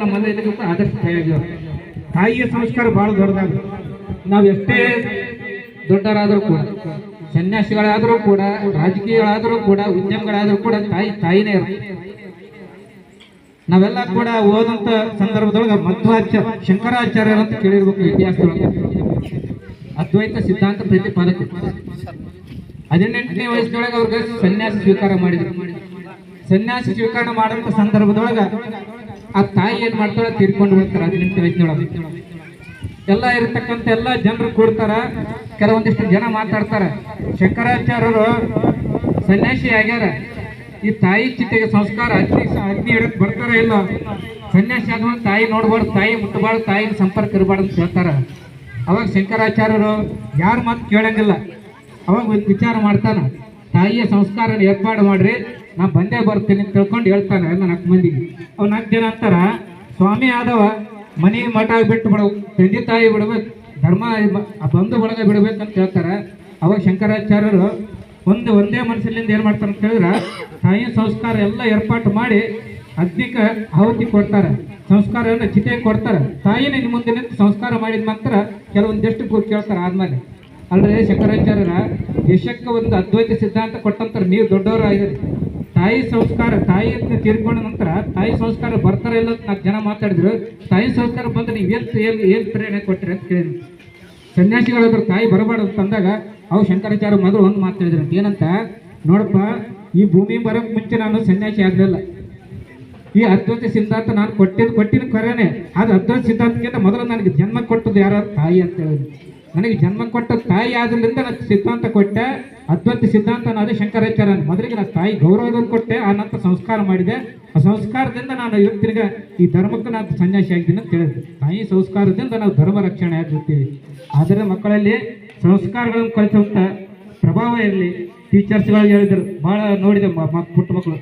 ನಮ್ಮಲ್ಲಿ ಇದಕ್ಕೆ ಆದರ್ಶ ತಾಯಿಯ ಸಂಸ್ಕಾರ ಬಹಳ ದೊಡ್ಡದಾಗ. ನಾವು ಎಷ್ಟೇ ದೊಡ್ಡರಾದರೂ ಕೂಡ, ಸನ್ಯಾಸಿಗಳಾದರೂ ಕೂಡ, ರಾಜಕೀಯಗಳಾದರೂ ಕೂಡ, ಉದ್ಯಮಗಳಾದರೂ ಕೂಡ ತಾಯಿನೇ ಇರುತ್ತೆ. ನಾವೆಲ್ಲ ಕೂಡ ಓದಂತ ಸಂದರ್ಭದೊಳಗೆ ಮಧ್ವಾಚಾರ್ಯ, ಶಂಕರಾಚಾರ್ಯರು ಅಂತ ಕೇಳಿರ್ಬೇಕು ಇತಿಹಾಸದೊಳಗೆ. ಅದ್ವೈತ ಸಿದ್ಧಾಂತ ಪ್ರತಿಪಾದಕ. 18ನೇ ವಯಸ್ಸಿನೊಳಗೆ ಅವ್ರಿಗೆ ಸನ್ಯಾಸ ಸ್ವೀಕಾರ ಮಾಡಿದ್ರು. ಸನ್ಯಾಸ ಸ್ವೀಕಾರ ಮಾಡೋಂಥ ಸಂದರ್ಭದೊಳಗೆ ಆ ತಾಯಿ ಏನ್ ಮಾಡ್ತಾಳೆ, ತೀರ್ಕೊಂಡು ಬಿಡ್ತಾರೆ 18ನೇ ವಯಸ್ಸಿನೊಳಗೆ. ಎಲ್ಲ ಇರತಕ್ಕಂಥ ಎಲ್ಲ ಜನರು ಕೂಡ್ತಾರ, ಕೆಲವೊಂದಿಷ್ಟು ಜನ ಮಾತಾಡ್ತಾರ, ಶಂಕರಾಚಾರ್ಯರು ಸನ್ಯಾಸಿ ಆಗ್ಯಾರ, ಈ ತಾಯಿ ಚಿತೆಗೆ ಸಂಸ್ಕಾರ ಅಗ್ನಿ ಇಡಕ್ ಬರ್ತಾರ ಇಲ್ಲ, ಸನ್ಯಾಸಿ ಆದ್ಮೇಲೆ ತಾಯಿ ನೋಡ್ಬಾರ್ದು, ತಾಯಿ ಮುಟ್ಟಬಾರ್ದು, ತಾಯಿ ಸಂಪರ್ಕ ಇರಬಾರ್ದು ಅಂತ ಹೇಳ್ತಾರ. ಅವಾಗ ಶಂಕರಾಚಾರ್ಯರು ಯಾರ ಮಾತು ಕೇಳಂಗಿಲ್ಲ. ಅವಾಗ ಒಂದು ವಿಚಾರ ಮಾಡ್ತಾನ, ತಾಯಿಯ ಸಂಸ್ಕಾರ ಏರ್ಪಾಡು ಮಾಡ್ರಿ, ನಾ ಬಂದೇ ಬರ್ತೀನಿ ಅಂತ ತಿಳ್ಕೊಂಡು ಹೇಳ್ತಾನೆ ಎಲ್ಲ 4 ಮಂದಿಗೆ. ಅವ್ 4 ಜನ ಅಂತಾರ, ಸ್ವಾಮಿ ಆದವ ಮನೆಗೆ ಮಠ ಬಿಟ್ಟು ಬಿಡವು, ತಂದೆ ತಾಯಿ ಬಿಡ್ಬೇಕು, ಧರ್ಮ ಬಂಧು ಬಳಗ ಬಿಡ್ಬೇಕಂತ ಹೇಳ್ತಾರ. ಅವಾಗ ಶಂಕರಾಚಾರ್ಯರು ಒಂದೇ ಮನಸ್ಸಿನಿಂದ ಏನ್ ಮಾಡ್ತಾರೆ ಅಂತ ಹೇಳಿದ್ರೆ, ತಾಯಿಯ ಸಂಸ್ಕಾರ ಎಲ್ಲ ಏರ್ಪಾಟು ಮಾಡಿ ಅಗ್ನಿಕ ಆಹುತಿ ಕೊಡ್ತಾರೆ, ಸಂಸ್ಕಾರವನ್ನು ಚಿತೆ ಕೊಡ್ತಾರೆ. ತಾಯಿನ ಇನ್ನು ಮುಂದೆ ನಿಂತು ಸಂಸ್ಕಾರ ಮಾಡಿದ ನಂತರ ಕೆಲವೊಂದಿಷ್ಟು ಕೇಳ್ತಾರೆ. ಆದ್ಮೇಲೆ ಅಲ್ಲದೆ ಶಂಕರಾಚಾರ್ಯರ ದೇಶಕ್ಕೆ ಒಂದು ಅದ್ವೈತ ಸಿದ್ಧಾಂತ ಕೊಟ್ಟಂತಾರೆ, ನೀವು ದೊಡ್ಡವರು ಆಗಿರಿ, ತಾಯಿ ಸಂಸ್ಕಾರ, ತಾಯಿಯನ್ನು ತೀರ್ಕೊಂಡ ನಂತರ ತಾಯಿ ಸಂಸ್ಕಾರ ಬರ್ತಾರೆ ಇಲ್ಲ ಅಂತ 4 ಜನ ಮಾತಾಡಿದ್ರು. ತಾಯಿ ಸಂಸ್ಕಾರ ಬಂದ್ರೆ ನೀವೇನು ಪ್ರೇರಣೆ ಕೊಟ್ಟರೆ ಅಂತ ಕೇಳಿದ್ರು. ಸನ್ಯಾಸಿಗಳಾದ್ರು ತಾಯಿ ಬರಬಾರ್ದು ಅಂತಂದಾಗ ಅವು ಶಂಕರಾಚಾರ್ಯ ಮೊದಲು ಒಂದು ಮಾತು ಹೇಳಿದ್ರು, ಏನಂತ ನೋಡಪ್ಪ, ಈ ಭೂಮಿ ಬರೋಕ್ಕೆ ಮುಂಚೆ ನಾನು ಸನ್ಯಾಸಿ ಆಗಲಿಲ್ಲ. ಈ ಅದ್ವೈತ ಸಿದ್ಧಾಂತ ನಾನು ಕೊಟ್ಟಿದ್ದು ಖರೇನೆ, ಅದು ಅದ್ವೈತ ಸಿದ್ಧಾಂತಕ್ಕಿಂತ ಮೊದಲು ನನಗೆ ಜನ್ಮ ಕೊಟ್ಟದ್ದು ಯಾರು, ತಾಯಿ ಅಂತ ಹೇಳಿದ್ರು. ನನಗೆ ಜನ್ಮ ಕೊಟ್ಟ ತಾಯಿ ಆದ್ರಿಂದ ನಾನು ಸಿದ್ಧಾಂತ ಕೊಟ್ಟೆ, ಅದ್ವೈತ ಸಿದ್ಧಾಂತ ಅದೇ ಶಂಕರಾಚಾರ್ಯ. ಮೊದಲಿಗೆ ನಾನು ತಾಯಿ ಗೌರವದಲ್ಲಿ ಕೊಟ್ಟೆ, ಆ ನಂತರ ಸಂಸ್ಕಾರ ಮಾಡಿದೆ. ಆ ಸಂಸ್ಕಾರದಿಂದ ನಾನು ಇವತ್ತಿನ ಈ ಧರ್ಮಕ್ಕೆ ನಾನು ಸನ್ಯಾಸಿ ಆಗಿದ್ದೀನಿ ಅಂತ ಹೇಳಿದ್ವಿ. ತಾಯಿ ಸಂಸ್ಕಾರದಿಂದ ನಾವು ಧರ್ಮ ರಕ್ಷಣೆ ಆಗಿರ್ತೀವಿ. ಆದರೆ ಮಕ್ಕಳಲ್ಲಿ ಸಂಸ್ಕಾರಗಳನ್ನು ಕಲಿಸುವಂಥ ಪ್ರಭಾವ ಇರಲಿ. ಟೀಚರ್ಸ್ಗಳು ಹೇಳಿದ್ರು, ಭಾಳ ನೋಡಿದೆ ಪುಟ್ಟ ಮಕ್ಕಳು